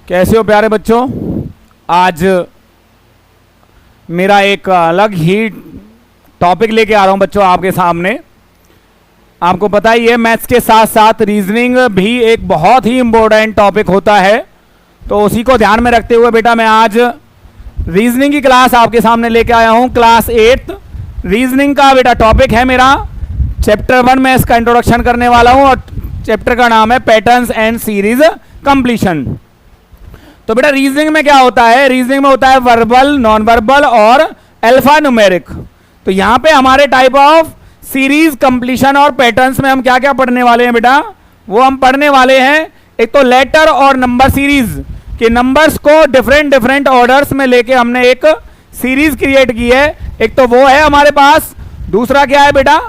कैसे हो प्यारे बच्चों। आज मेरा एक अलग ही टॉपिक लेके आ रहा हूं बच्चों आपके सामने। आपको पता ही है मैथ्स के साथ साथ रीजनिंग भी एक बहुत ही इम्पोर्टेंट टॉपिक होता है, तो उसी को ध्यान में रखते हुए बेटा मैं आज रीजनिंग की क्लास आपके सामने लेके आया हूं। क्लास 8 रीजनिंग का बेटा टॉपिक है मेरा। चैप्टर 1 में इसका इंट्रोडक्शन करने वाला हूं और चैप्टर का नाम है पैटर्न्स एंड सीरीज कंप्लीशन। तो बेटा रीजनिंग में क्या होता है, रीजनिंग में होता है वर्बल, नॉन वर्बल और अल्फा न्यूमेरिक। तो यहां पे हमारे टाइप ऑफ सीरीज कंप्लीशन और पैटर्न्स में हम क्या क्या पढ़ने वाले हैं बेटा, वो हम पढ़ने वाले हैं एक तो लेटर और नंबर सीरीज के नंबर्स को डिफरेंट डिफरेंट ऑर्डर्स में लेके हमने एक सीरीज क्रिएट की है। एक तो वो है हमारे पास, दूसरा क्या है बेटा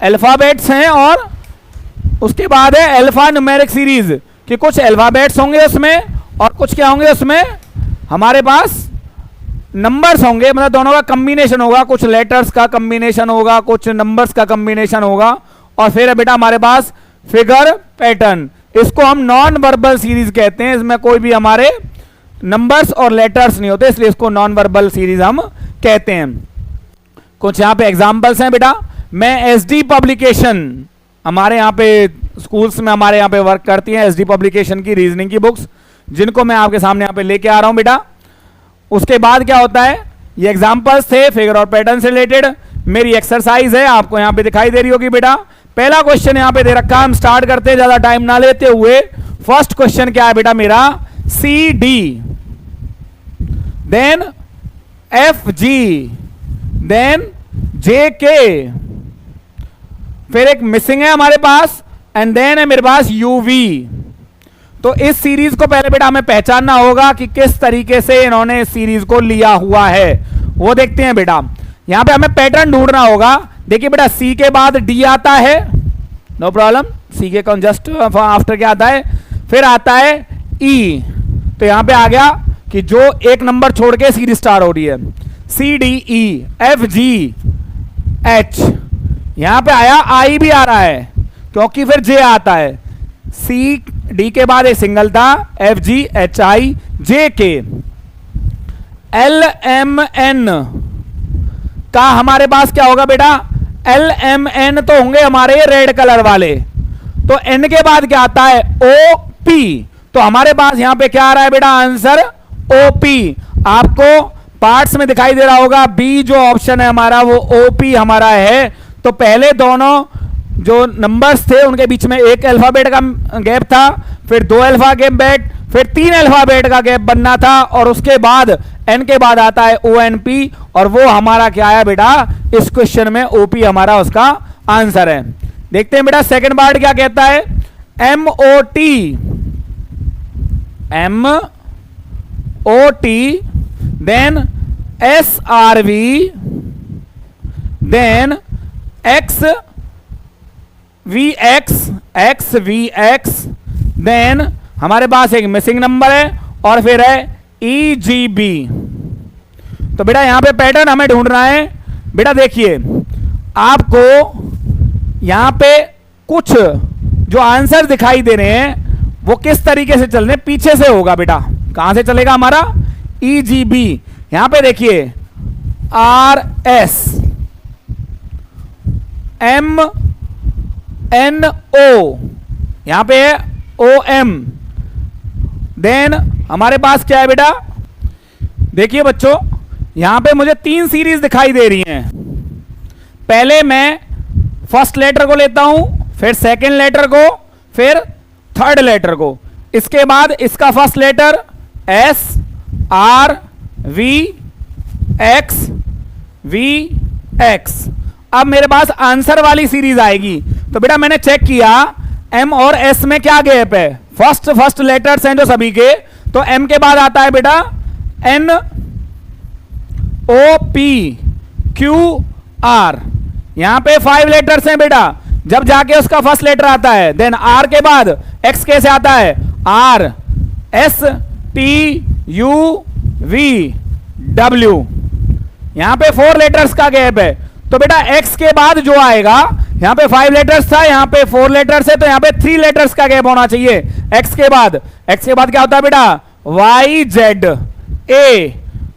अल्फाबेट्स हैं और उसके बाद है अल्फा न्यूमेरिक सीरीज कि कुछ अल्फाबेट्स होंगे उसमें और कुछ क्या होंगे उसमें हमारे पास नंबर्स होंगे, मतलब दोनों का कॉम्बिनेशन होगा, कुछ लेटर्स का कॉम्बिनेशन होगा, कुछ नंबर्स का कॉम्बिनेशन होगा और फिर है बेटा हमारे पास फिगर पैटर्न। इसको हम नॉन वर्बल सीरीज कहते हैं, इसमें कोई भी हमारे नंबर्स और लेटर्स नहीं होते, इसलिए इसको नॉन वर्बल सीरीज हम कहते हैं। कुछ यहाँ पे एग्जाम्पल्स हैं बेटा। मैं एसडी पब्लिकेशन, हमारे यहाँ पे स्कूल्स में हमारे यहाँ पे वर्क करती हैं एसडी पब्लिकेशन की रीजनिंग की बुक्स, जिनको मैं आपके सामने यहाँ पे लेके आ रहा हूँ बेटा। उसके बाद क्या होता है, ये एग्जाम्पल्स थे फिगर और पैटर्न से रिलेटेड। मेरी एक्सरसाइज है, आपको यहाँ पे दिखाई दे रही होगी बेटा। पहला क्वेश्चन यहाँ पे दे रखा है, हम स्टार्ट करते हैं ज्यादा टाइम ना लेते हुए। फर्स्ट क्वेश्चन क्या है बेटा मेरा, C D, then F G, then J K, फिर एक मिसिंग है हमारे पास एंड देन है मेरे पास यूवी। तो इस सीरीज को पहले बेटा हमें पहचानना होगा कि किस तरीके से इन्होंने इस सीरीज को लिया हुआ है, वो देखते हैं बेटा। यहां पे हमें पैटर्न ढूंढना होगा। देखिए बेटा सी के बाद डी आता है, नो प्रॉब्लम, सी के जस्ट आफ्टर क्या आता है, फिर आता है ई। तो यहां पे आ गया कि जो एक नंबर छोड़ के सीरीज स्टार्ट हो रही है, C D E F G H. यहां पे आया आई भी आ रहा है क्योंकि फिर जे आता है। सी डी के बाद एक सिंगल था, F G H I J K. L M N का हमारे पास क्या होगा बेटा, एल एम एन तो होंगे हमारे रेड कलर वाले। तो एन के बाद क्या आता है, ओ पी। तो हमारे पास यहां पे क्या आ रहा है बेटा आंसर, ओ पी। आपको पार्ट्स में दिखाई दे रहा होगा, बी जो ऑप्शन है हमारा वो ओ पी हमारा है। तो पहले दोनों जो नंबर्स थे उनके बीच में एक अल्फाबेट का गैप था, फिर 2 अल्फाबेट, फिर 3 अल्फाबेट का गैप बनना था और उसके बाद एन के बाद आता है ओ एन पी और वो हमारा क्या है बेटा इस क्वेश्चन में ओ पी हमारा उसका आंसर है। देखते हैं बेटा सेकंड पार्ट क्या कहता है, M O T, M O T, then S R V, then X V X, X V X, then हमारे पास एक मिसिंग नंबर है और फिर है ई जी बी। तो बेटा यहां पे पैटर्न हमें ढूंढना है। बेटा देखिए आपको यहां पे कुछ जो आंसर दिखाई दे रहे हैं वो किस तरीके से चल रहे हैं, पीछे से होगा बेटा। कहां से चलेगा हमारा, ई जी बी। यहां पे देखिए R S, M N O, यहां पे है ओ एम, देन हमारे पास क्या है बेटा, देखिए बच्चों यहां पे मुझे 3 सीरीज दिखाई दे रही हैं। पहले मैं फर्स्ट लेटर को लेता हूं, फिर सेकंड लेटर को, फिर थर्ड लेटर को। इसके बाद इसका first letter S R V X V X. अब मेरे पास आंसर वाली सीरीज आएगी। तो बेटा मैंने चेक किया एम और एस में क्या गैप है, फर्स्ट लेटर्स हैं जो सभी के। तो एम के बाद आता है बेटा N O P Q R, यहां पे 5 लेटर्स हैं बेटा। जब जाके उसका फर्स्ट लेटर आता है, देन आर के बाद एक्स कैसे आता है, R S T U V W, यहां पे 4 लेटर्स का गैप है। तो बेटा x के बाद जो आएगा, यहां पे 5 लेटर्स था, यहां पे 4 लेटर्स है, तो यहां पे 3 लेटर्स का गैप होना चाहिए x के बाद। x के बाद क्या होता है बेटा वाई जेड ए,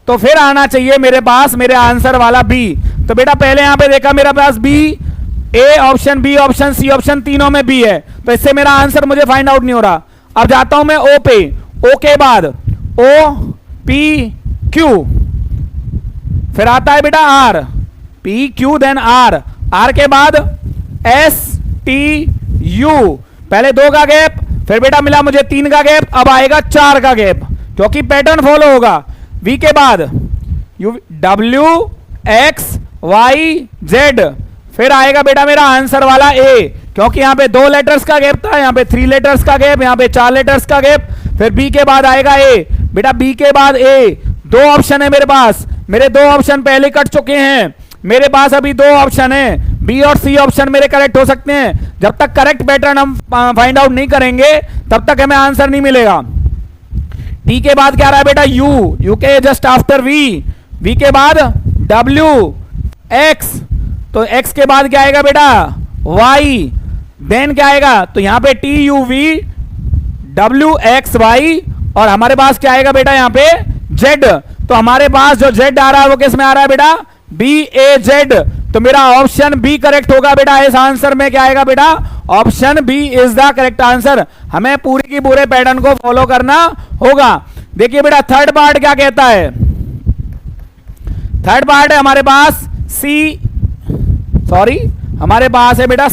तो फिर आना चाहिए मेरे पास मेरे आंसर वाला बी। तो बेटा पहले यहां पे देखा मेरे पास B, A option, B option, C option, तीनों में बी है, तो इससे मेरा आंसर मुझे फाइंड आउट नहीं हो रहा। अब जाता हूं मैं ओ पे, ओ के बाद ओ पी क्यू, फिर आता है बेटा R, P Q then R, R के बाद एस टी यू, पहले 2 का गैप, फिर बेटा मिला मुझे 3 का गैप, अब आएगा 4 का गैप क्योंकि पैटर्न फॉलो होगा। वी के बाद U W X Y Z, फिर आएगा बेटा मेरा आंसर वाला ए, क्योंकि यहां पे 2 लेटर्स का गैप था, यहां पे 3 लेटर्स का गैप, यहां पे 4 लेटर्स का गैप, फिर बी के बाद आएगा ए, बेटा बी के बाद ए, 2 ऑप्शन है मेरे पास, मेरे 2 ऑप्शन पहले कट चुके हैं, मेरे पास अभी 2 ऑप्शन है, बी और सी ऑप्शन मेरे करेक्ट हो सकते हैं। जब तक करेक्ट पैटर्न हम फाइंड आउट नहीं करेंगे तब तक हमें आंसर नहीं मिलेगा। टी के बाद क्या रहा है बेटा यू, यू के जस्ट आफ्टर वी, वी के बाद डब्ल्यू एक्स, तो एक्स के बाद क्या आएगा बेटा वाई, देन क्या आएगा, तो यहां पे T U V W X Y, और हमारे पास क्या आएगा बेटा यहां पे जेड, तो हमारे पास जो जेड आ रहा है वो किस में आ रहा है बेटा बी ए जेड, तो मेरा ऑप्शन बी करेक्ट होगा बेटा। इस आंसर में क्या आएगा बेटा option B is the correct answer. हमें पूरी की पूरे पैटर्न को फॉलो करना होगा। देखिए बेटा थर्ड पार्ट क्या कहता है, थर्ड पार्ट है हमारे पास सी, सॉरी हमारे पास है बेटा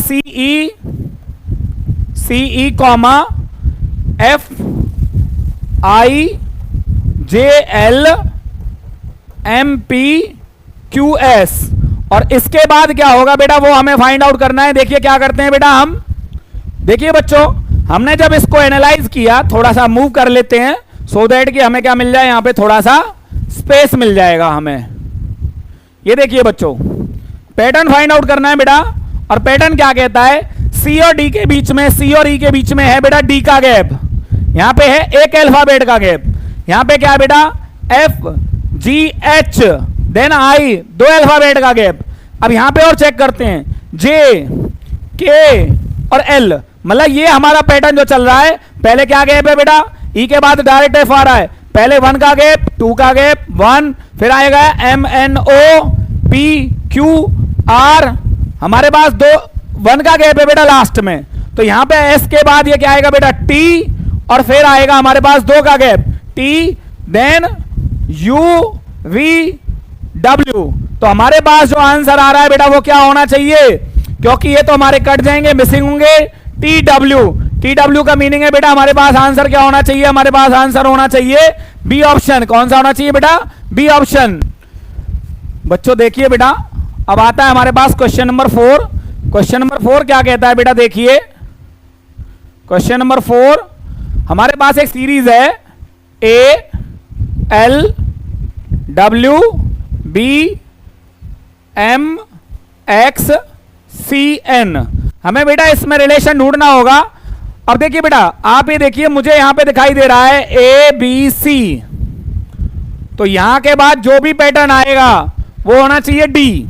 CE comma F I J L M P Q S, और इसके बाद क्या होगा बेटा वो हमें फाइंड आउट करना है। देखिए क्या करते हैं बेटा हम, देखिए बच्चों हमने जब इसको एनालाइज किया, थोड़ा सा मूव कर लेते हैं सो दैट कि हमें क्या मिल जाए, यहां पे थोड़ा सा स्पेस मिल जाएगा हमें। ये देखिए बच्चों पैटर्न फाइंड आउट करना है बेटा, और पैटर्न क्या कहता है, सी और डी के बीच में, सी और ई के बीच में है बेटा डी का गैप, यहां पे है एक अल्फाबेट का गैप, यहां पे क्या है बेटा F G H then I, 2 alphabet का गैप। अब यहां पे और चेक करते हैं जे के और एल, मतलब ये हमारा पैटर्न जो चल रहा है, पहले क्या गैप है बेटा ई के बाद डायरेक्ट एफ आ रहा है, पहले 1 का गैप, 2 का गैप 1, फिर आएगा M N O P Q R, हमारे पास 1 का गैप है बेटा लास्ट में, तो यहां पे एस के बाद ये क्या आएगा बेटा टी, और फिर आएगा हमारे पास 2 का gap T then U V W, तो हमारे पास जो आंसर आ रहा है बेटा वो क्या होना चाहिए, क्योंकि ये तो हमारे कट जाएंगे, मिसिंग होंगे टी डब्ल्यू, टी डब्ल्यू का मीनिंग है बेटा हमारे पास आंसर क्या होना चाहिए, हमारे पास आंसर होना चाहिए बी ऑप्शन। कौन सा होना चाहिए बेटा बी ऑप्शन। बच्चों देखिए बेटा अब आता है हमारे पास क्वेश्चन नंबर 4। क्वेश्चन नंबर 4 क्या कहता है बेटा, देखिए क्वेश्चन नंबर 4 हमारे पास एक सीरीज है A L W B M X C N, हमें बेटा इसमें रिलेशन ढूंढना होगा। अब देखिए बेटा आप ये देखिए मुझे यहां पे दिखाई दे रहा है ए बी सी, तो यहां के बाद जो भी पैटर्न आएगा वो होना चाहिए डी,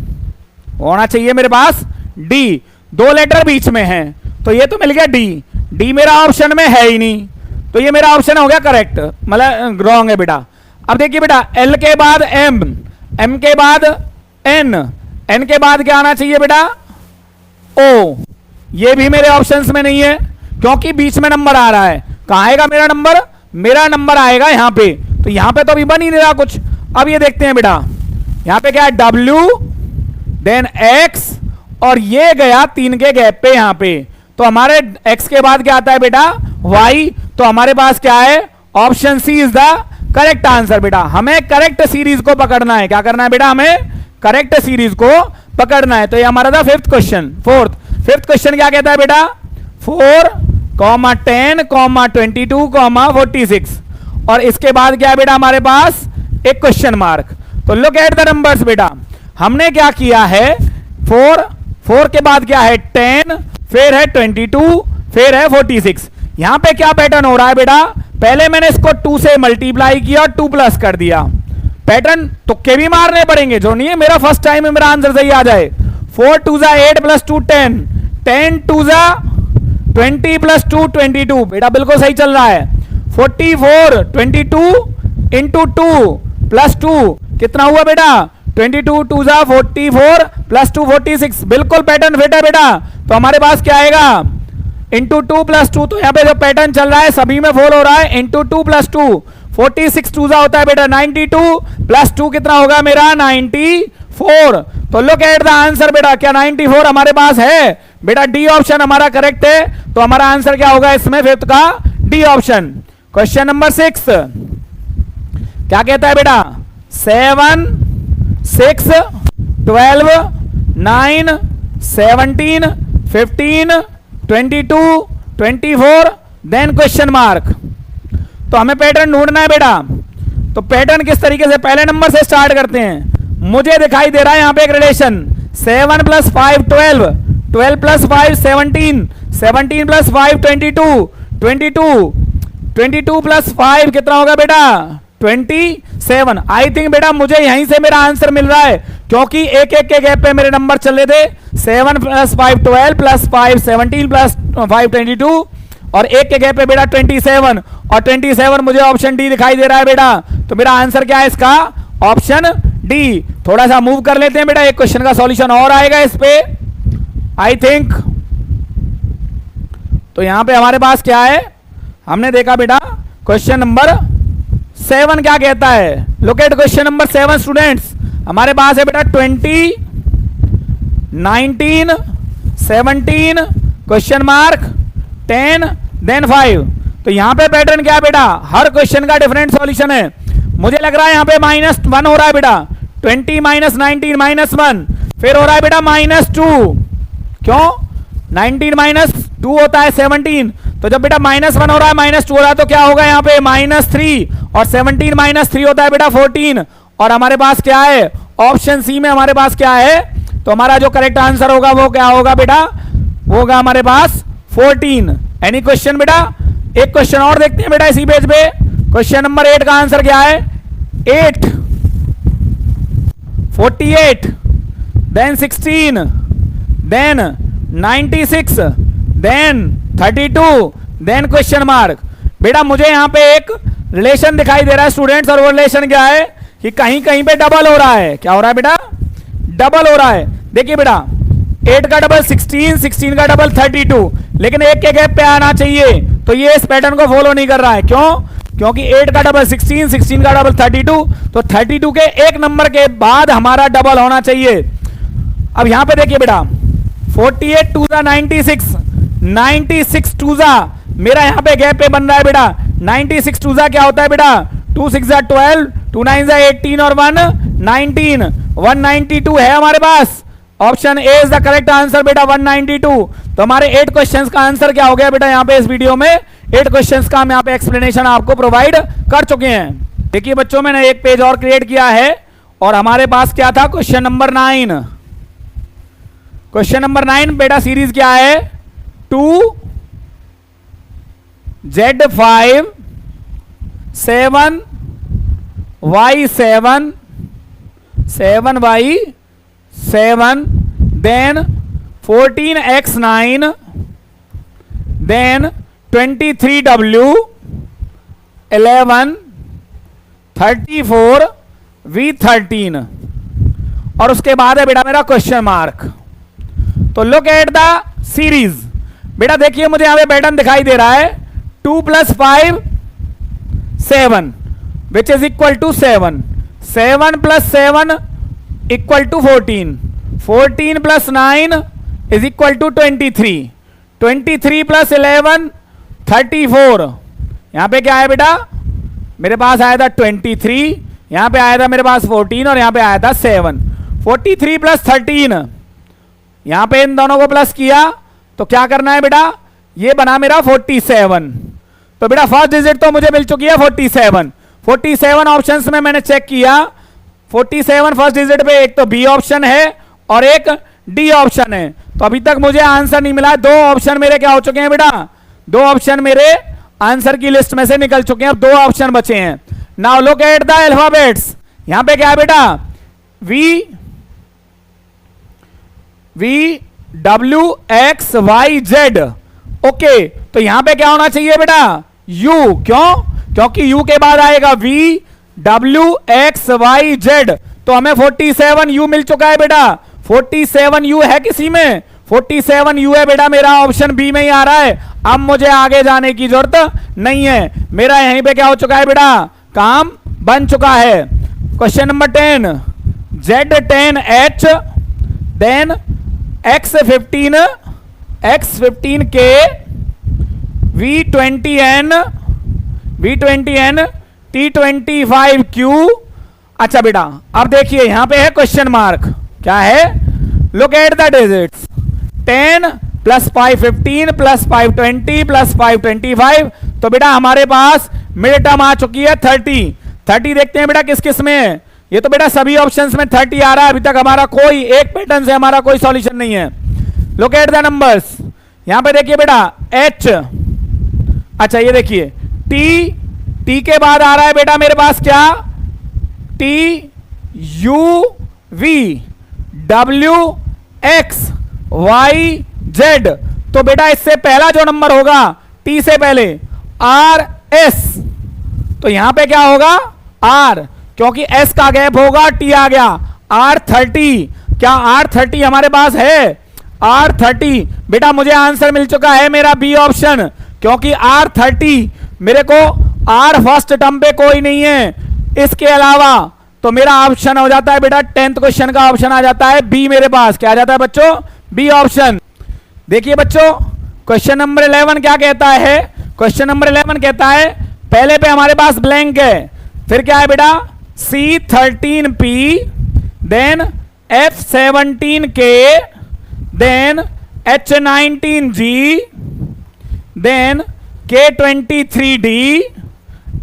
होना चाहिए मेरे पास डी, 2 लेटर बीच में है, तो ये तो मिल गया डी, डी मेरा ऑप्शन में है ही नहीं, तो ये मेरा ऑप्शन हो गया करेक्ट, मतलब रॉन्ग है बेटा। अब देखिए बेटा एल के बाद एम, एम के बाद एन, एन के बाद क्या आना चाहिए बेटा ओ, ये भी मेरे ऑप्शंस में नहीं है क्योंकि बीच में नंबर आ रहा है। कहां आएगा मेरा नंबर, मेरा नंबर आएगा यहां पे, तो यहां पे तो अभी बन ही नहीं रहा कुछ। अब ये देखते हैं बेटा यहां पे क्या है डब्ल्यू देन एक्स, और ये गया 3 के गैप पे यहां पे, तो हमारे एक्स के बाद क्या आता है बेटा वाई, तो हमारे पास क्या है option C is the correct answer. बेटा हमें करेक्ट सीरीज को पकड़ना है, क्या करना है बेटा हमें करेक्ट सीरीज को पकड़ना है। तो ये हमारा था 5th क्वेश्चन। 5th क्वेश्चन क्या कहता है बेटा 4, 10, 22, 46, और इसके बाद क्या है बेटा हमारे पास एक क्वेश्चन मार्क। तो लुक एट द नंबर्स बेटा, हमने क्या किया है 4 के बाद क्या है 10, फिर है 22, फिर है 46। यहां पे क्या पैटर्न हो रहा है बेटा, पहले मैंने इसको 2 से मल्टीप्लाई किया, 2 प्लस कर दिया। पैटर्न तुक्के भी मारने पड़ेंगे, जो नहीं है मेरा फर्स्ट टाइम में मेरा आंसर सही आ जाए। 4 2 8 प्लस 2 10, 10 2 20 प्लस 2 22, बेटा बिल्कुल सही चल रहा है। 44 22 इंटू 2 प्लस 2 कितना हुआ बेटा 22 2 जा 44 प्लस 2 46। बिल्कुल पैटर्न फिट है बेटा। तो हमारे पास क्या आएगा इंटू 2 प्लस 2। तो यहाँ पे जो पैटर्न चल रहा है सभी में फॉलो हो रहा है। इंटू 2 प्लस 2 46 2 जा होता है बेटा 92 प्लस 2 कितना होगा मेरा 94। तो लुक एट द आंसर बेटा। क्या 94 हमारे पास है बेटा? डी ऑप्शन हमारा करेक्ट है। तो हमारा आंसर क्या होगा इसमें फिफ्थ का डी ऑप्शन। क्वेश्चन नंबर 6 क्या कहता है बेटा 7 6 12 9 17 15 22 24 देन क्वेश्चन मार्क। तो हमें पैटर्न ढूंढना है बेटा। तो पैटर्न किस तरीके से, पहले नंबर से स्टार्ट करते हैं। मुझे दिखाई दे रहा है यहां पे एक relation 7 plus 5 12 12 plus 5 17 17 plus 5 22 22 22 plus 5 कितना होगा बेटा 27। आई थिंक बेटा मुझे यहीं से मेरा आंसर मिल रहा है, क्योंकि एक एक के गैप पे मेरे नंबर चल रहे थे। 7 प्लस 5 12 प्लस 5 17 प्लस 5 22 और एक के गैप पे बेटा 27 और 27 मुझे ऑप्शन डी दिखाई दे रहा है बेटा। तो मेरा आंसर क्या है इसका ऑप्शन डी। थोड़ा सा मूव कर लेते हैं बेटा, एक क्वेश्चन का सॉल्यूशन और आएगा इस पे आई थिंक। तो यहां पे हमारे पास क्या है, हमने देखा बेटा क्वेश्चन नंबर 7 क्या कहता है। Look eight question number 7 students. हमारे पास है बेटा 20 19 17 क्वेश्चन मार्क 10 देन 5। तो यहां पे पैटर्न क्या है बेटा, हर क्वेश्चन का डिफरेंट सॉल्यूशन है। मुझे लग रहा है यहां पे -1 हो रहा है बेटा 20 माइनस 19 -1, फिर हो रहा है बेटा -2। क्यों 19 -2 होता है 17। तो जब बेटा -1 हो रहा है -2 हो रहा है तो क्या होगा यहाँ पे -3 और 17 -3 होता है बेटा 14। और हमारे पास क्या है ऑप्शन सी में हमारे पास क्या है, तो हमारा जो करेक्ट आंसर होगा वो क्या होगा बेटा, वो होगा हमारे पास 14। एनी क्वेश्चन बेटा? एक क्वेश्चन और देखते हैं बेटा इसी पेज पे। क्वेश्चन नंबर 8 का आंसर क्या है 8 48 then 16 then 96 then 32 then question mark. बेटा मुझे यहां पे एक रिलेशन दिखाई दे रहा है स्टूडेंट्स, और वो रिलेशन क्या है कि कहीं कहीं पे डबल हो रहा है। क्या हो रहा है बेटा, डबल हो रहा है। देखिए बेटा 8 का डबल 16 16 का डबल 32, लेकिन एक के गैप पे आना चाहिए। तो ये इस पैटर्न को फॉलो नहीं कर रहा है। क्यों? क्योंकि 8 का डबल 16 16 का डबल 32, तो 32 के एक नंबर के बाद हमारा डबल होना चाहिए। अब यहां पे देखिए बेटा 48 2 96 96 2 मेरा यहां पे गैप पे बन रहा है बेटा 96 2 क्या होता है बेटा 2 6 12 2 9 18 और 1 19 192 है हमारे पास। Option A is the correct answer बेटा 192। तो हमारे 8 क्वेश्चंस का आंसर क्या हो गया बेटा, यहाँ पे इस वीडियो में 8 क्वेश्चंस का हम यहाँ पे एक्सप्लेनेशन आपको प्रोवाइड कर चुके हैं। देखिए बच्चों मैंने एक पेज और क्रिएट किया है और हमारे पास क्या था क्वेश्चन नंबर 9। क्वेश्चन नंबर 9 बेटा सीरीज क्या है 2Z5 7 Y7 7Y7 then 14X9 then 23W 11 34 V13 और उसके बाद है बेटा मेरा क्वेश्चन मार्क। तो लुक एट द सीरीज। बेटा देखिए मुझे यहां पे पैटर्न दिखाई दे रहा है 2 + 5 7 which is equal to 7 7 + 7 equal to 14 14 + 9 is equal to 23 23 + 11 34। यहां पे क्या है बेटा, मेरे पास आया था 23, यहां पे आया था मेरे पास 14 और यहां पे आया था 7। 43 + 13 यहां पे इन दोनों को प्लस किया तो क्या करना है बेटा, ये बना मेरा 47। तो बेटा फर्स्ट डिजिट तो मुझे मिल चुकी है 47। 47 ऑप्शंस में मैंने चेक किया 47 फर्स्ट डिजिट पे एक तो बी ऑप्शन है और एक डी ऑप्शन है। तो अभी तक मुझे आंसर नहीं मिला। 2 ऑप्शन मेरे क्या हो चुके हैं बेटा, 2 ऑप्शन मेरे आंसर की लिस्ट में से निकल चुके हैं। अब 2 ऑप्शन बचे हैं। Now look at the alphabets. यहां पे क्या है बेटा V W X Y Z। Okay तो यहां पे क्या होना चाहिए बेटा यू। क्यों? क्योंकि यू के बाद आएगा V W X Y Z, तो हमें 47 यू मिल चुका है बेटा। 47 यू है किसी में? 47 यू है बेटा, मेरा ऑप्शन बी में ही आ रहा है। अब मुझे आगे जाने की जरूरत नहीं है, मेरा यहीं पे क्या हो चुका है बेटा, काम बन चुका है। Question number 10, Z10H then X15K V20N T25Q। अच्छा बेटा अब देखिए यहां पे है क्वेश्चन मार्क, क्या है? Look at the digits, 10 plus 5 15 plus 5 20 plus 5 25, तो बेटा हमारे पास मिड टर्म आ चुकी है 30। 30 देखते हैं बेटा किस किस में है। ये तो बेटा सभी ऑप्शंस में 30 आ रहा है, अभी तक हमारा कोई एक पैटर्न से हमारा कोई सॉल्यूशन नहीं है। लुक एट द नंबर्स, यहां पे देखिए बेटा H, अच्छा ये देखिए T के बाद आ रहा है बेटा मेरे पास क्या, T U V W X Y Z, तो बेटा इससे पहला जो नंबर होगा T से पहले R S, तो यहां पे क्या होगा R, क्योंकि S का गैप होगा, T आ गया R30। क्या R30 हमारे पास है? R30 बेटा मुझे आंसर मिल चुका है मेरा बी ऑप्शन, क्योंकि R30 मेरे को R फर्स्ट टर्म पे कोई नहीं है इसके अलावा, तो मेरा ऑप्शन हो जाता है बेटा 10th क्वेश्चन का ऑप्शन आ जाता है बी मेरे पास। क्या आ जाता है बच्चों? B option. देखिए बच्चों क्वेश्चन नंबर 11 क्या कहता है? क्वेश्चन नंबर 11 कहता है पहले पे हमारे पास ब्लैंक है, फिर क्या है बेटा C13P then F17K then H19G then K23D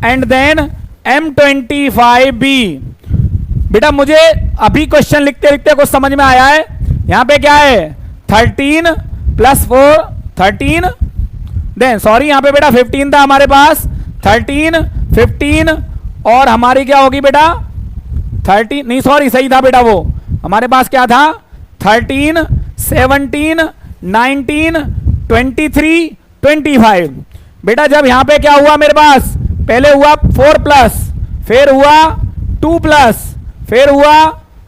and then M25B। बेटा मुझे अभी क्वेश्चन लिखते लिखते कुछ समझ में आया है। यहां पे क्या है 13 प्लस 4 13 देन सॉरी यहां पे बेटा 15 था हमारे पास, 13 15 और हमारी क्या होगी बेटा 13 नहीं सॉरी सही था बेटा, वो हमारे पास क्या था 13 17 19 23 25। बेटा जब यहां पे क्या हुआ मेरे पास, पहले हुआ 4 प्लस, फिर हुआ 2 प्लस, फिर हुआ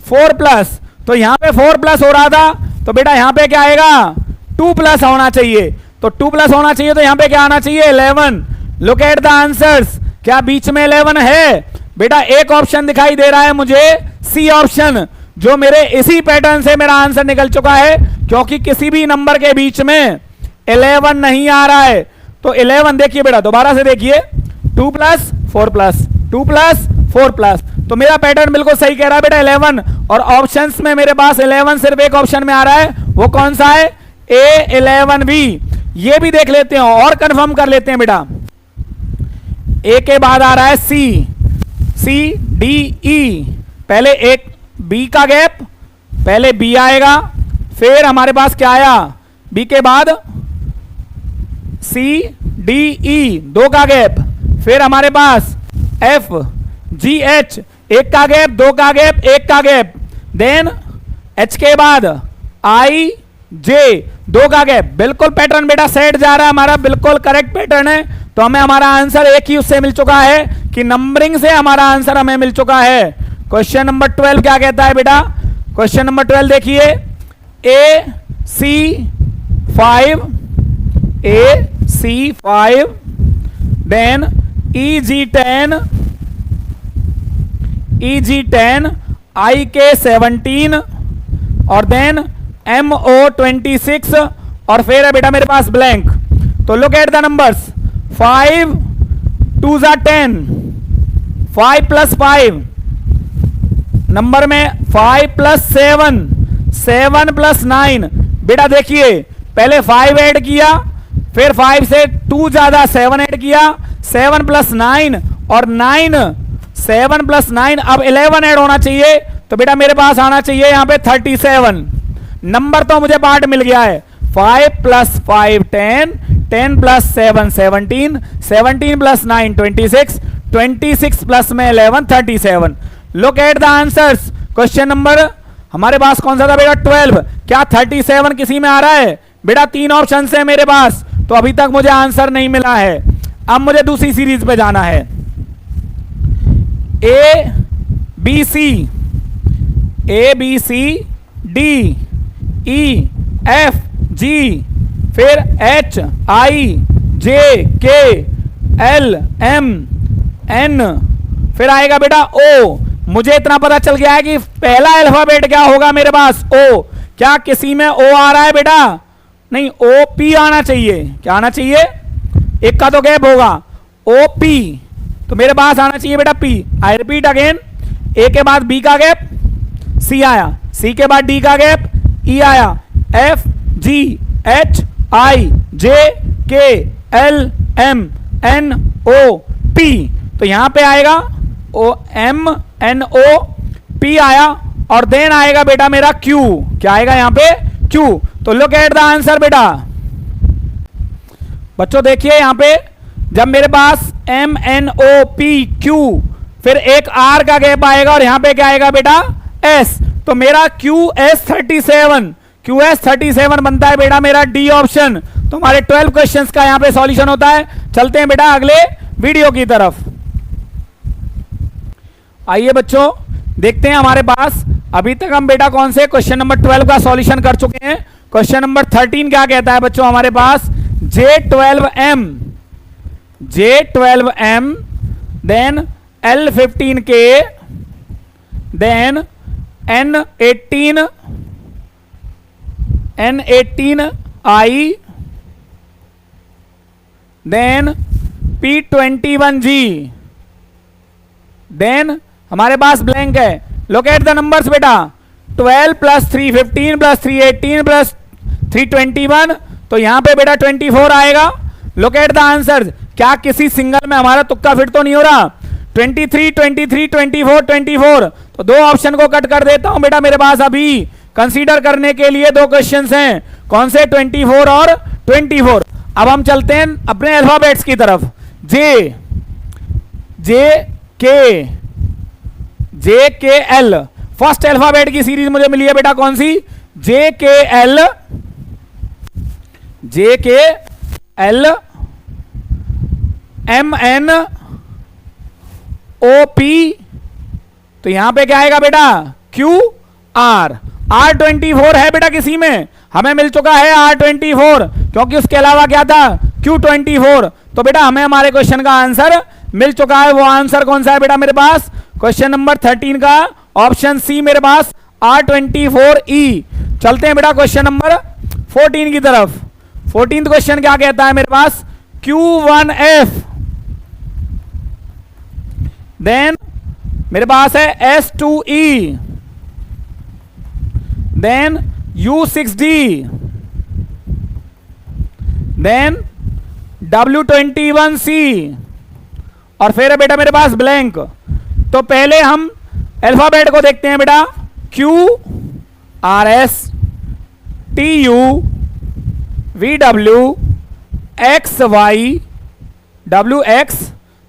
4 प्लस, तो यहां पे 4 प्लस हो रहा था, तो बेटा यहां पे क्या आएगा 2 प्लस होना चाहिए, तो 2 प्लस होना चाहिए, तो यहां पे क्या आना चाहिए 11। लुक एट द आंसर्स, क्या बीच में 11 है? बेटा एक ऑप्शन दिखाई दे रहा है मुझे सी ऑप्शन, जो मेरे इसी पैटर्न से मेरा आंसर निकल चुका है, क्योंकि किसी भी नंबर के बीच में 11 नहीं आ रहा है। तो 11 देखिए बेटा दोबारा से देखिए 2 प्लस 4 प्लस 2 प्लस 4 प्लस, तो मेरा पैटर्न बिल्कुल सही कह रहा है बेटा 11, और ऑप्शंस में मेरे पास 11 सिर्फ एक ऑप्शन में आ रहा है, वो कौन सा है A11B। ये भी देख लेते हैं और कंफर्म कर लेते हैं बेटा। A के बाद आ रहा है C D E, पहले एक B का गैप, पहले B आएगा, फिर हमारे पास क्या आया B के बाद C D E 2 का गैप, फिर हमारे पास F G H 1 का गैप 2 का गैप 1 का गैप, देन H के बाद I J 2 का गैप। बिल्कुल पैटर्न बेटा सेट जा रहा है हमारा, बिल्कुल करेक्ट पैटर्न है, तो हमें हमारा आंसर एक ही उससे मिल चुका है कि नंबरिंग से हमारा आंसर हमें मिल चुका है। क्वेश्चन नंबर 12 क्या कहता है बेटा? क्वेश्चन नंबर 12 देखिए AC5 देन EG10 IK17 और देन MO26 और फिर है बेटा मेरे पास ब्लैंक। तो look at the numbers, 5 2s are 10, 5 plus 5 number में 5 प्लस 7 7 प्लस 9। बेटा देखिए पहले 5 ऐड किया, फिर 5 से 2 ज्यादा 7 ऐड किया, 7 प्लस 9 और 9 7 प्लस 9 अब 11 ऐड होना चाहिए, तो बेटा मेरे पास आना चाहिए यहां पे 37। नंबर तो मुझे पार्ट मिल गया है, 5 प्लस 5 10 10 प्लस 7 17 17 प्लस 9 26 26 प्लस में 11 37। Look at the answers, question number हमारे पास कौन सा था बेटा 12। क्या 37 किसी में आ रहा है? बेटा 3 ऑप्शन है मेरे पास, तो अभी तक मुझे आंसर नहीं मिला है। अब मुझे दूसरी सीरीज पे जाना है। A B C D E F G, फिर H I J K L M N, फिर आएगा बेटा ओ। मुझे इतना पता चल गया है कि पहला अल्फाबेट क्या होगा मेरे पास, ओ। क्या किसी में ओ आ रहा है बेटा? नहीं, ओ पी आना चाहिए। क्या आना चाहिए? एक का तो गैप होगा, ओ पी, तो मेरे पास आना चाहिए बेटा पी। आई रिपीट अगेन, ए के बाद बी का गैप सी आया, सी के बाद डी का गैप ई आया, F G H I J K L M N O P, तो यहां पे आएगा O M N O P आया, और देन आएगा बेटा मेरा क्यू। क्या आएगा यहां पे? क्यू। तो लुक एट द आंसर बेटा। बच्चों देखिए यहां पे, जब मेरे पास M N O P Q, फिर एक आर का गैप आएगा, और यहां पे क्या आएगा बेटा? एस। तो मेरा क्यू एस 37, क्यू एस 37 बनता है बेटा मेरा डी ऑप्शन। तो हमारे 12 क्वेश्चंस का यहां पे सॉल्यूशन होता है। चलते हैं बेटा अगले वीडियो की तरफ। आइए बच्चों देखते हैं हमारे पास अभी तक हम बेटा कौन से क्वेश्चन नंबर 12 का सॉल्यूशन कर चुके हैं। क्वेश्चन नंबर 13 क्या कहता है बच्चों हमारे पास? J12M, then L15K, then N18I, then P21G, then हमारे पास ब्लैंक है। लुक एट द नंबर्स बेटा, 12 प्लस 3 15 प्लस 3 18 प्लस 3 21, तो यहां पे बेटा 24 आएगा। लुक एट द आंसर, क्या किसी सिंगल में हमारा तुक्का फिट तो नहीं हो रहा? 23 23 24 24, तो दो ऑप्शन को कट कर देता हूं बेटा। मेरे पास अभी कंसीडर करने के लिए दो क्वेश्चंस हैं, कौन से? 24 और 24। अब हम चलते हैं अपने अल्फाबेट्स की तरफ। J K L, first alphabet की सीरीज मुझे मिली है बेटा, कौन सी? J K L M N O P, तो यहां पे क्या आएगा बेटा? Q R. R24 है बेटा किसी में? हमें मिल चुका है R24, क्योंकि उसके अलावा क्या था? Q24। तो बेटा हमें हमारे क्वेश्चन का आंसर मिल चुका है। वो आंसर कौन सा है बेटा मेरे पास? क्वेश्चन नंबर 13 का ऑप्शन सी मेरे पास R24E। चलते हैं बेटा क्वेश्चन नंबर 14 की तरफ। 14th क्वेश्चन क्या कहता है मेरे पास? Q1F, देन मेरे पास है S2E, then U6D, then W21C, और फिर है बेटा मेरे पास ब्लैंक। तो पहले हम अल्फाबेट को देखते हैं बेटा। QRSTUVWXYWX,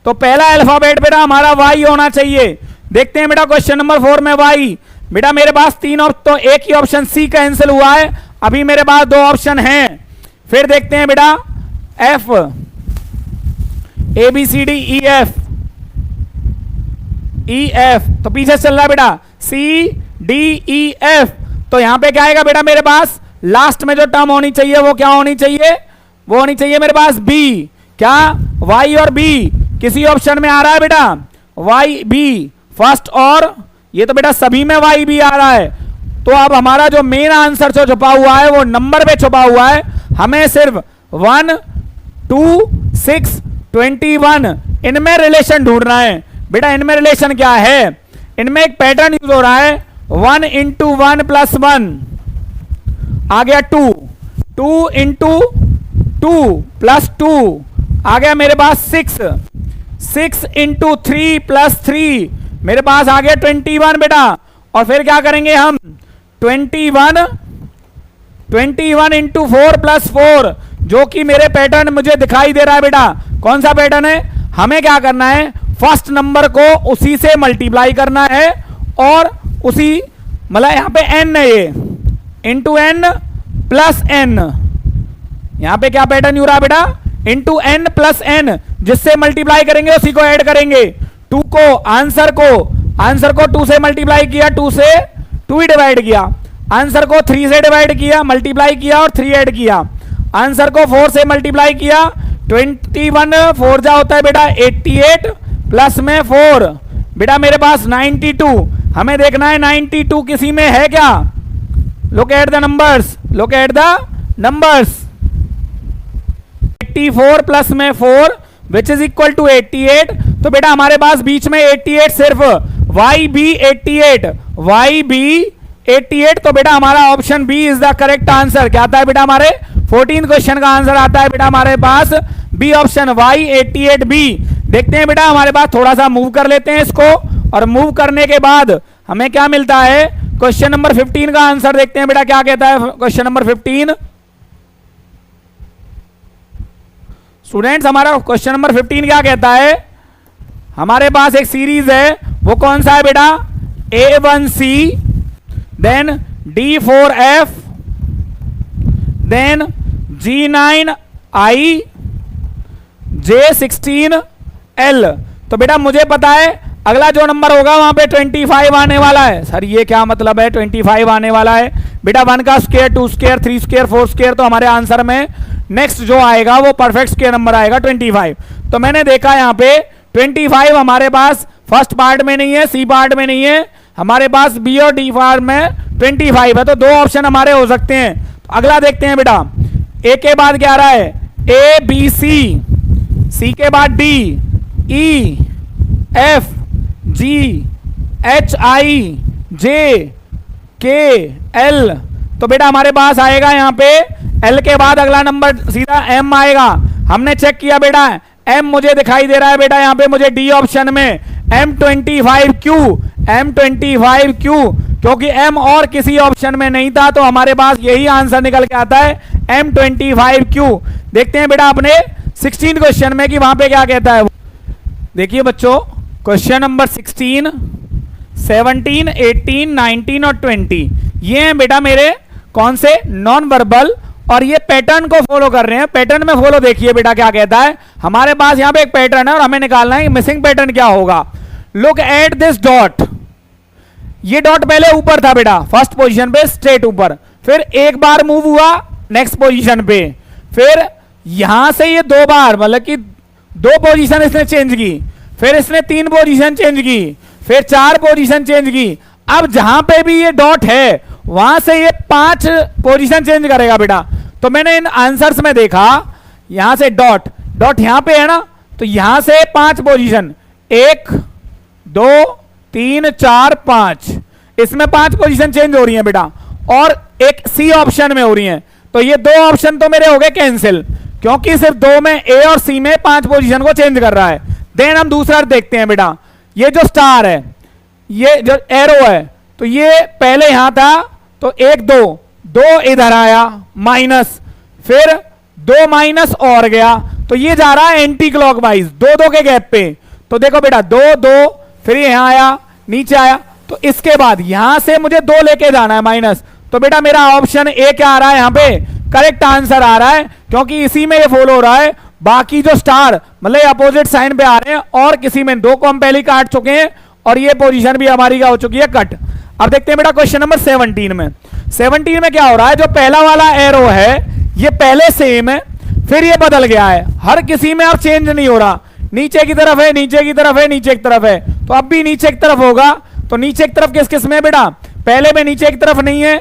तो पहला अल्फाबेट बेटा हमारा वाई होना चाहिए। देखते हैं बेटा क्वेश्चन नंबर 4 में वाई। बेटा मेरे पास तो एक ही ऑप्शन सी कैंसिल हुआ है, अभी मेरे पास दो ऑप्शन हैं। फिर देखते हैं बेटा एफ, ABCDEF, EF, तो पीछे चल रहा है बेटा CDEF। तो यहां पे क्या आएगा बेटा मेरे पास? लास्ट में जो टर्म होनी चाहिए वो क्या होनी चाहिए? वो होनी चाहिए मेरे पास बी। क्या? वाई और बी किसी ऑप्शन में आ रहा है बेटा? वाई बी फर्स्ट, और ये तो बेटा सभी में वाई बी आ रहा है। तो अब हमारा जो मेन आंसर जो छुपा हुआ है वो नंबर पे छुपा हुआ है। हमें सिर्फ 1 2 6 21 इनमें रिलेशन ढूंढना है बेटा। इनमें रिलेशन क्या है? इनमें एक पैटर्न यूज हो रहा है, 1 into 1 + 1 आ गया 2, 2 into 2 + 2 आ गया मेरे पास 6, 6 into 3 + 3 मेरे पास आ गया 21 बेटा। और फिर क्या करेंगे हम? 21 into 4 + 4, जो कि मेरे पैटर्न मुझे दिखाई दे रहा है बेटा। कौन सा पैटर्न है? हमें क्या करना है? फर्स्ट नंबर को उसी से मल्टीप्लाई करना है, और उसी मतलब यहां पे n है, ये इंटू n + n। यहां पे क्या पैटर्न हो रहा है बेटा? इंटू n + n, जिससे मल्टीप्लाई करेंगे उसी को ऐड करेंगे। 2 को आंसर को 2 से मल्टीप्लाई किया, 2 से 2 ही डिवाइड किया। आंसर को 3 से डिवाइड किया, मल्टीप्लाई किया और 3 ऐड किया। आंसर को 4 से मल्टीप्लाई किया, 21 4 जा होता है बेटा 88 प्लस में 4 बेटा मेरे पास 92। हमें देखना है 92 किसी में है क्या। Look at the numbers, look at the numbers. 84 plus में 4 विच इज इक्वल टू 88। तो बेटा हमारे पास बीच में 88 सिर्फ YB 88। तो बेटा हमारा option B is the correct answer. क्या आता है बेटा हमारे 14 क्वेश्चन का आंसर आता है बेटा हमारे पास बी ऑप्शन Y88B। देखते हैं बेटा हमारे पास, थोड़ा सा मूव कर लेते हैं इसको, और मूव करने के बाद हमें क्या मिलता है। क्वेश्चन नंबर 15 का आंसर देखते हैं बेटा क्या कहता है क्वेश्चन नंबर 15। स्टूडेंट्स हमारा क्वेश्चन नंबर 15 क्या कहता है। हमारे पास एक सीरीज है, वो कौन सा है बेटा A1C, then D4F, then G9I, J16L। तो बेटा मुझे पता है अगला जो नंबर होगा वहां पे 25 आने वाला है। सर ये क्या मतलब है 25 आने वाला है। बेटा 1 का स्क्वायर, 2 स्क्वायर, 3 स्क्वायर, 4 स्क्वायर, तो हमारे आंसर में नेक्स्ट जो आएगा वो परफेक्ट स्क्वायर नंबर आएगा 25। तो मैंने देखा यहाँ पे 25 हमारे पास फर्स्ट पार्ट में नहीं है, सी पार्ट में नहीं है, हमारे पास बी और डी पार्ट में 25 है। तो 2 ऑप्शन हमारे हो सकते हैं। तो अगला देखते हैं बेटा, ए के बाद क्या आ रहा है ABC, सी के बाद D, E, F, G, H, I, J, K, L। तो बेटा हमारे पास आएगा यहाँ पे L के बाद अगला नंबर सीधा M आएगा। हमने चेक किया बेटा M मुझे दिखाई दे रहा है बेटा यहाँ पे मुझे D ऑप्शन में M25Q, M25Q, क्योंकि M और किसी ऑप्शन में नहीं था, तो हमारे पास यही आंसर निकल के आता है M25Q। देखते हैं बेटा अपने 16 क्वेश्चन में कि वहां पे क्या कहता है। देखिए बच्चों क्वेश्चन नंबर 16, 17, 18, 19 और 20 ये हैं बेटा मेरे कौन से नॉन वर्बल, और ये पैटर्न को फॉलो कर रहे हैं। पैटर्न में फॉलो देखिए बेटा क्या कहता है। हमारे पास यहाँ पे एक पैटर्न है और हमें निकालना है मिसिंग पैटर्न क्या होगा। लुक एट दिस डॉट, ये डॉट पहले ऊपर था बेटा फर्स्ट पोजीशन पे स्ट्रेट ऊपर, फिर एक बार मूव हुआ नेक्स्ट पोजीशन पे, फिर यहां से ये 2 बार मतलब कि 2 पोजीशन इसने चेंज की, फिर इसने 3 पोजीशन चेंज की, फिर 4 पोजीशन चेंज की। अब जहां पे भी ये डॉट है वहां से ये 5 पोजीशन चेंज करेगा बेटा। तो मैंने इन आंसर्स में देखा यहां से डॉट यहां पे है ना, तो यहां से 5 पोजीशन 1 2 3 4 5, इसमें 5 पोजीशन चेंज हो रही है बेटा, और एक सी ऑप्शन में हो रही है। तो ये 2 ऑप्शन तो मेरे हो गए कैंसिल, क्योंकि सिर्फ 2 में ए और सी में 5 पोजीशन को चेंज कर रहा है। देन हम दूसरा देखते हैं बेटा, ये जो स्टार है, ये जो एरो है, तो ये पहले यहां था, तो 1 2 इधर आया माइनस, फिर 2 माइनस और गया, तो ये जा रहा है एंटी क्लॉकवाइज 2 के गैप पे। तो देखो बेटा 2 फिर यहां आया नीचे आया, तो इसके बाद यहां से मुझे 2 लेके जाना है माइनस। तो बेटा मेरा ऑप्शन ए क्या आ रहा है यहाँ पे करेक्ट आंसर आ रहा है, क्योंकि इसी में ये फॉलो हो रहा है। बाकी जो स्टार मतलब अपोजिट साइन पे आ रहे हैं और किसी में 2 को हम पहले काट चुके हैं, और ये पोजीशन भी हमारी क्या हो चुकी है कट। अब देखते हैं बेटा क्वेश्चन नंबर 17 में। 17 में क्या हो रहा है, जो पहला वाला एरो है ये पहले सेम है, फिर ये बदल गया है, हर किसी में अब चेंज नहीं हो रहा, नीचे की तरफ है, नीचे की तरफ है, नीचे की तरफ है, तो अब भी नीचे की तरफ होगा। तो नीचे की तरफ किस किस में बेटा, पहले में नीचे की तरफ नहीं है,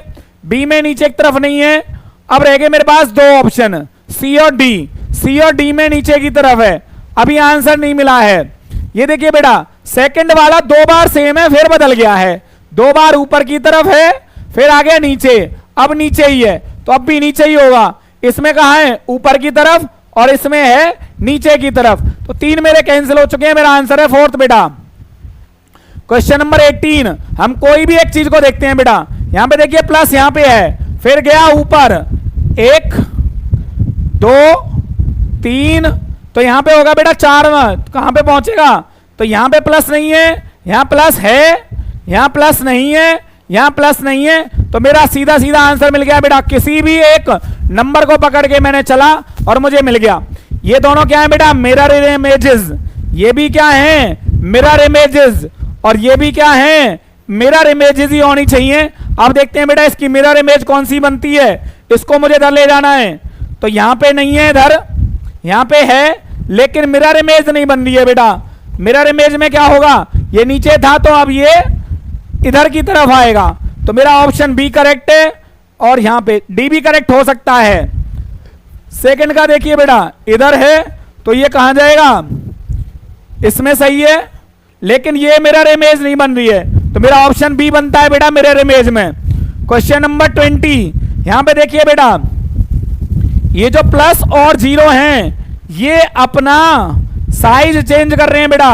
बी में नीचे की तरफ नहीं है, अब रह गए मेरे पास 2 ऑप्शन सी और डी, सी और डी में नीचे की तरफ है, अभी आंसर नहीं मिला है। ये देखिए बेटा सेकंड वाला 2 बार सेम है फिर बदल गया है, 2 बार ऊपर की तरफ है फिर आ गया नीचे, अब नीचे ही है, तो अब भी नीचे ही होगा। इसमें कहा है ऊपर की तरफ और इसमें है नीचे की तरफ, तो 3 मेरे कैंसिल हो चुके हैं, मेरा आंसर है 4th बेटा। क्वेश्चन नंबर 18 हम कोई भी एक चीज को देखते हैं बेटा, यहां पे देखिए प्लस यहां पे है, फिर गया ऊपर 1 2 3, तो यहां पे होगा बेटा 4 कहां पे पहुंचेगा, तो यहां पे प्लस नहीं है, यहां प्लस है, यहां प्लस नहीं है, यहां प्लस नहीं है, तो मेरा सीधा सीधा आंसर मिल गया बेटा। किसी भी एक नंबर को पकड़ के मैंने चला और मुझे मिल गया। ये दोनों क्या है बेटा, मिरर इमेजेस। ये भी क्या है, मिरर इमेजेस, और ये भी क्या है, मिरर इमेजेस ही होनी चाहिए। अब देखते हैं बेटा इसकी मिरर इमेज कौन सी बनती है, इसको मुझे इधर ले जाना है। तो यहां पे नहीं है, इधर यहां पे है, लेकिन मिरर इमेज नहीं बन रही है बेटा। मिरर इमेज में क्या होगा, ये नीचे था तो अब ये इधर की तरफ आएगा। तो मेरा ऑप्शन बी करेक्ट है, और यहां पे डी भी करेक्ट हो सकता है। सेकंड का देखिए बेटा, इधर है तो ये कहां जाएगा, इसमें सही है, लेकिन ये मिरर इमेज नहीं बन रही है, तो मेरा ऑप्शन बी बनता है बेटा मिरर इमेज में। क्वेश्चन नंबर 20, यहां पे देखिए बेटा, ये जो प्लस और जीरो हैं ये अपना साइज चेंज कर रहे हैं बेटा।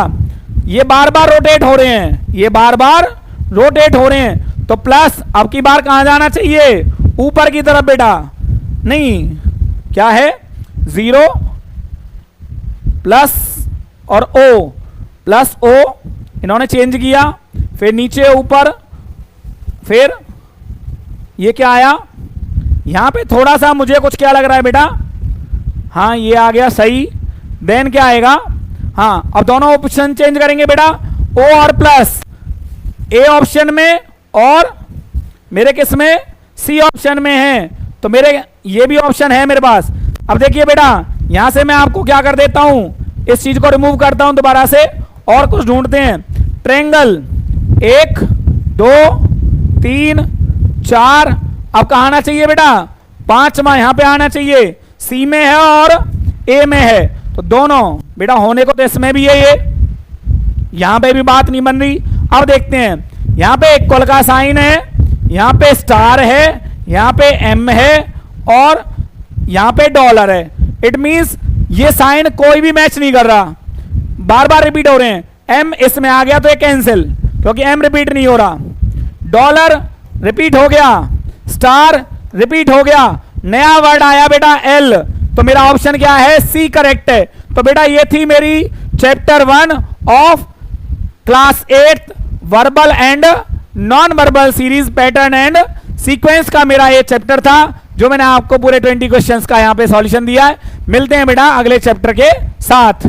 ये बार बार रोटेट हो रहे हैं, ये बार बार रोटेट हो रहे हैं। तो प्लस अब की बार कहां जाना चाहिए, ऊपर की तरफ बेटा, नहीं क्या है, 0 प्लस और ओ, प्लस ओ इन्होंने चेंज किया, फिर नीचे ऊपर, फिर ये क्या आया, यहां पे थोड़ा सा मुझे कुछ क्या लग रहा है बेटा, हाँ ये आ गया सही। देन क्या आएगा, हाँ अब दोनों ऑप्शन चेंज करेंगे बेटा, ओ और प्लस, ए ऑप्शन में और मेरे किस में, सी ऑप्शन में है। तो मेरे ये भी ऑप्शन है मेरे पास। अब देखिए बेटा यहां से मैं आपको क्या कर देता हूं, इस चीज को रिमूव करता हूं दोबारा से, और कुछ ढूंढते हैं। ट्रायंगल 1 2 3 4, अब कहां आना चाहिए बेटा, 5वां यहां पे आना चाहिए, सी में है और ए में है। तो दोनों बेटा होने को तो इसमें भी है, ये यहां पे भी बात नहीं बन रही। अब देखते हैं, यहां पे इक्वल का साइन है, यहां पे स्टार है, यहां पे एम है, और यहां पे डॉलर है। इट मींस ये साइन कोई भी मैच नहीं कर रहा, बार बार रिपीट हो रहे हैं। एम इसमें आ गया तो ये कैंसिल, क्योंकि एम रिपीट नहीं हो रहा। डॉलर रिपीट हो गया, स्टार रिपीट हो गया, नया वर्ड आया बेटा एल। तो मेरा ऑप्शन क्या है, सी करेक्ट है। तो बेटा ये थी मेरी chapter 1 of class 8 verbal and non verbal series pattern and sequence का मेरा ये चैप्टर था, जो मैंने आपको पूरे 20 क्वेश्चंस का यहां पे सॉल्यूशन दिया है। मिलते हैं बेटा अगले चैप्टर के साथ।